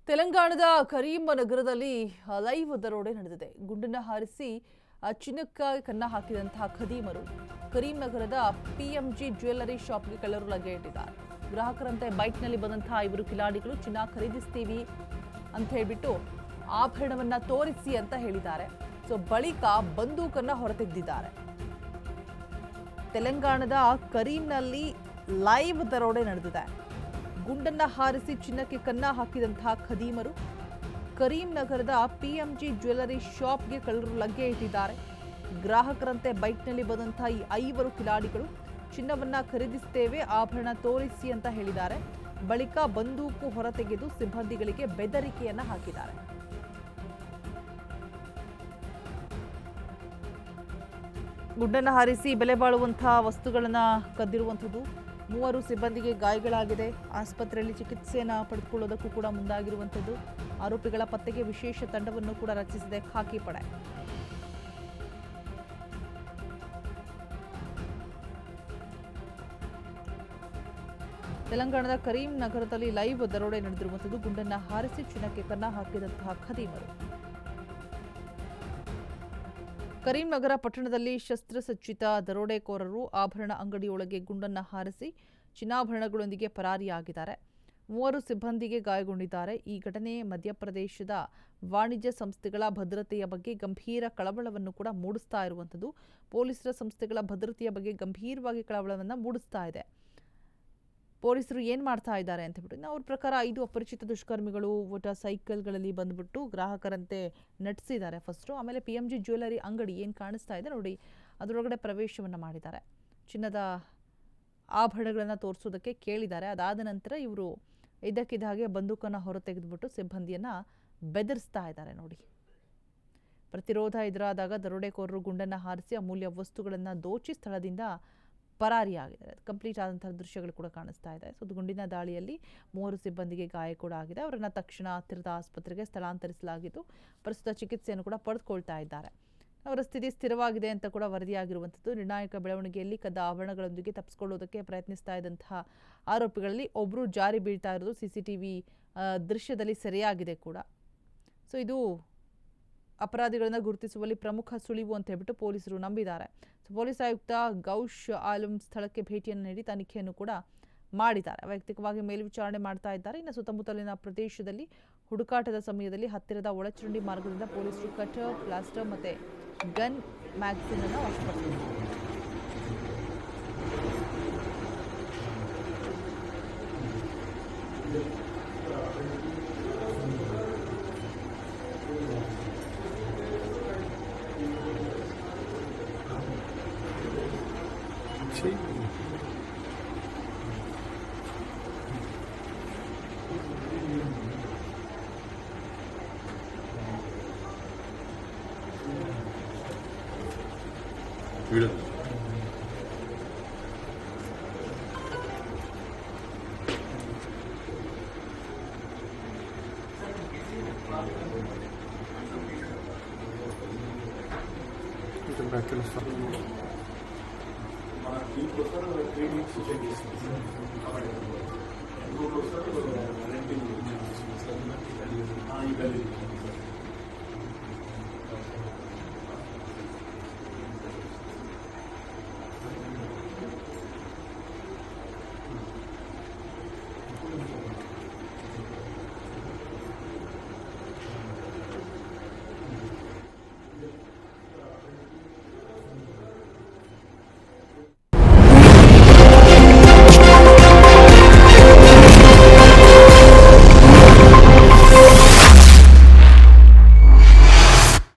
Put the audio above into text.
ತೆಲಂಗಾಣದ ಕರೀಂನಗರದಲ್ಲಿ ಲೈವ್ ದರೋಡೆ ನಡೆದಿದೆ. ಗುಂಡನ್ನ ಹಾರಿಸಿ ಚಿನ್ನಕ್ಕಾಗಿ ಕನ್ನ ಹಾಕಿದಂತಹ ಖದೀಮರು ಕರೀಂನಗರದ ಪಿಎಂಜಿ ಜ್ಯುವೆಲ್ಲರಿ ಶಾಪ್ಗೆ ಕಳ್ಳರು ಲಗ್ಗೆ ಇಟ್ಟಿದ್ದಾರೆ. ಗ್ರಾಹಕರಂತೆ ಬೈಕ್ನಲ್ಲಿ ಬಂದಂತಹ ಇವರು ಕಿಲಾಡಿಗಳು ಚಿನ್ನ ಖರೀದಿಸ್ತೀವಿ ಅಂತ ಹೇಳಿಬಿಟ್ಟು ಆಭರಣವನ್ನ ತೋರಿಸಿ ಅಂತ ಹೇಳಿದ್ದಾರೆ. ಬಳಿಕ ಬಂದೂಕನ್ನ ಹೊರತೆಗೆದಿದ್ದಾರೆ. ತೆಲಂಗಾಣದ ಕರೀಂನಲ್ಲಿ ಲೈವ್ ದರೋಡೆ ನಡೆದಿದೆ. ಗುಂಡನ್ನ ಹಾರಿಸಿ ಚಿನ್ನಕ್ಕೆ ಕನ್ನ ಹಾಕಿದಂತಹ ಖದೀಮರು ಕರೀಂನಗರದ ಪಿಎಂಜಿ ಜ್ಯುವೆಲ್ಲರಿ ಶಾಪ್ಗೆ ಕಳ್ಳರು ಲಗ್ಗೆ ಇಟ್ಟಿದ್ದಾರೆ. ಗ್ರಾಹಕರಂತೆ ಬೈಕ್ನಲ್ಲಿ ಬಂದಂತಹ ಈ 5 ಕಿಲಾಡಿಗಳು ಚಿನ್ನವನ್ನ ಖರೀದಿಸುತ್ತೇವೆ, ಆಭರಣ ತೋರಿಸಿ ಅಂತ ಹೇಳಿದ್ದಾರೆ. ಬಳಿಕ ಬಂದೂಕು ಹೊರತೆಗೆದು ಸಿಬ್ಬಂದಿಗಳಿಗೆ ಬೆದರಿಕೆಯನ್ನ ಹಾಕಿದ್ದಾರೆ. ಗುಂಡನ್ನ ಹಾರಿಸಿ ಬೆಲೆ ಬಾಳುವಂತಹ ವಸ್ತುಗಳನ್ನ ಕದ್ದಿರುವಂಥದ್ದು. 3 ಸಿಬ್ಬಂದಿಗೆ ಗಾಯಗಳಾಗಿದೆ. ಆಸ್ಪತ್ರೆಯಲ್ಲಿ ಚಿಕಿತ್ಸೆಯನ್ನು ಪಡೆದುಕೊಳ್ಳೋದಕ್ಕೂ ಕೂಡ ಮುಂದಾಗಿರುವಂಥದ್ದು. ಆರೋಪಿಗಳ ಪತ್ತೆಗೆ ವಿಶೇಷ ತಂಡವನ್ನು ಕೂಡ ರಚಿಸಿದೆ ಖಾಕಿ ಪಡೆ. ತೆಲಂಗಾಣದ ಕರೀಂ ನಗರದಲ್ಲಿ ಲೈವ್ ದರೋಡೆ ನಡೆದಿರುವಂಥದ್ದು. ಗುಂಡನ್ನ ಹಾರಿಸಿ ಚಿನ್ನಕ್ಕೆ ಕನ್ನ ಹಾಕಿದಂತಹ ಖದೀಮರು. ಕರೀಂನಗರ ಪಟ್ಟಣದಲ್ಲಿ ಶಸ್ತ್ರಸಜ್ಜಿತ ದರೋಡೆಕೋರರು ಆಭರಣ ಅಂಗಡಿಯೊಳಗೆ ಗುಂಡನ್ನ ಹಾರಿಸಿ ಚಿನ್ನಾಭರಣಗಳೊಂದಿಗೆ ಪರಾರಿಯಾಗಿದ್ದಾರೆ. 3 ಸಿಬ್ಬಂದಿಗೆ ಗಾಯಗೊಂಡಿದ್ದಾರೆ. ಈ ಘಟನೆ ಮಧ್ಯಪ್ರದೇಶದ ವಾಣಿಜ್ಯ ಸಂಸ್ಥೆಗಳ ಭದ್ರತೆಯ ಬಗ್ಗೆ ಗಂಭೀರ ಕಳವಳವನ್ನು ಕೂಡ ಮೂಡಿಸ್ತಾ ಇರುವಂಥದ್ದು. ಪೊಲೀಸರ ಸಂಸ್ಥೆಗಳ ಭದ್ರತೆಯ ಬಗ್ಗೆ ಗಂಭೀರವಾಗಿ ಕಳವಳವನ್ನು ಮೂಡಿಸ್ತಾ ಇದೆ. ಪೊಲೀಸರು ಏನು ಮಾಡ್ತಾ ಇದ್ದಾರೆ ಅಂತ ಹೇಳ್ಬಿಟ್ಟು ಅವ್ರ ಪ್ರಕಾರ 5 ಅಪರಿಚಿತ ದುಷ್ಕರ್ಮಿಗಳು ಮೋಟಾರ್ ಸೈಕಲ್ಗಳಲ್ಲಿ ಬಂದ್ಬಿಟ್ಟು ಗ್ರಾಹಕರಂತೆ ನಟಿಸಿದ್ದಾರೆ ಫಸ್ಟು. ಆಮೇಲೆ ಪಿಎಂಜಿ ಜ್ಯುವೆಲ್ಲರಿ ಅಂಗಡಿ ಏನು ಕಾಣಿಸ್ತಾ ಇದೆ ನೋಡಿ, ಅದರೊಳಗಡೆ ಪ್ರವೇಶವನ್ನು ಮಾಡಿದ್ದಾರೆ. ಚಿನ್ನದ ಆಭರಣಗಳನ್ನು ತೋರಿಸೋದಕ್ಕೆ ಕೇಳಿದ್ದಾರೆ. ಅದಾದ ನಂತರ ಇವರು ಇದ್ದಕ್ಕಿದ್ದ ಹಾಗೆ ಬಂದೂಕನ್ನು ಹೊರತೆಗೆದುಬಿಟ್ಟು ಸಿಬ್ಬಂದಿಯನ್ನು ಬೆದರಿಸ್ತಾ ಇದ್ದಾರೆ ನೋಡಿ. ಪ್ರತಿರೋಧ ಎದುರಾದಾಗ ದರೋಡೆಕೋರರು ಗುಂಡನ್ನು ಹಾರಿಸಿ ಅಮೂಲ್ಯ ವಸ್ತುಗಳನ್ನು ದೋಚಿ ಸ್ಥಳದಿಂದ ಪರಾರಿಯಾಗಿದ್ದಾರೆ. ಕಂಪ್ಲೀಟ್ ಆದಂತಹ ದೃಶ್ಯಗಳು ಕೂಡ ಕಾಣಿಸ್ತಾ ಇದೆ. ಗುಂಡಿನ ದಾಳಿಯಲ್ಲಿ 3 ಸಿಬ್ಬಂದಿಗೆ ಗಾಯ ಕೂಡ ಆಗಿದೆ. ಅವರನ್ನು ತಕ್ಷಣ ಹತ್ತಿರದ ಆಸ್ಪತ್ರೆಗೆ ಸ್ಥಳಾಂತರಿಸಲಾಗಿದ್ದು ಪ್ರಸ್ತುತ ಚಿಕಿತ್ಸೆಯನ್ನು ಕೂಡ ಪಡೆದುಕೊಳ್ತಾ ಇದ್ದಾರೆ. ಅವರ ಸ್ಥಿತಿ ಸ್ಥಿರವಾಗಿದೆ ಅಂತ ಕೂಡ ವರದಿಯಾಗಿರುವಂಥದ್ದು. ನಿರ್ಣಾಯಕ ಬೆಳವಣಿಗೆಯಲ್ಲಿ ಕದ್ದ ಆಭರಣಗಳೊಂದಿಗೆ ತಪ್ಪಿಸಿಕೊಳ್ಳೋದಕ್ಕೆ ಪ್ರಯತ್ನಿಸ್ತಾ ಇದ್ದಂತಹ ಆರೋಪಿಗಳಲ್ಲಿ ಒಬ್ಬರು ಜಾರಿ ಬೀಳ್ತಾ ಇರೋದು ಸಿಸಿಟಿವಿ ದೃಶ್ಯದಲ್ಲಿ ಸೆರೆಯಾಗಿದೆ ಕೂಡ. ಇದು ಅಪರಾಧಿಗಳನ್ನು ಗುರುತಿಸುವಲ್ಲಿ ಪ್ರಮುಖ ಸುಳಿವು ಅಂತ ಹೇಳ್ಬಿಟ್ಟು ಪೊಲೀಸರು ನಂಬಿದ್ದಾರೆ. ಪೊಲೀಸ್ ಆಯುಕ್ತ ಗೌಶ್ ಆಲಂ ಸ್ಥಳಕ್ಕೆ ಭೇಟಿಯನ್ನು ನೀಡಿ ತನಿಖೆಯನ್ನು ಕೂಡ ಮಾಡಿದ್ದಾರೆ. ವೈಯಕ್ತಿಕವಾಗಿ ಮೇಲ್ವಿಚಾರಣೆ ಮಾಡ್ತಾ ಇದ್ದಾರೆ. ಇನ್ನು ಸುತ್ತಮುತ್ತಲಿನ ಪ್ರದೇಶದಲ್ಲಿ ಹುಡುಕಾಟದ ಸಮಯದಲ್ಲಿ ಹತ್ತಿರದ ಒಳಚರಂಡಿ ಮಾರ್ಗದಿಂದ ಪೊಲೀಸರು ಕಟರ್, ಪ್ಲಾಸ್ಟರ್ ಮತ್ತು ಗನ್ ಮ್ಯಾಗಝಿನ್ ಅನ್ನು ವಶಪಡಿಸಿದ್ದಾರೆ. Gracias.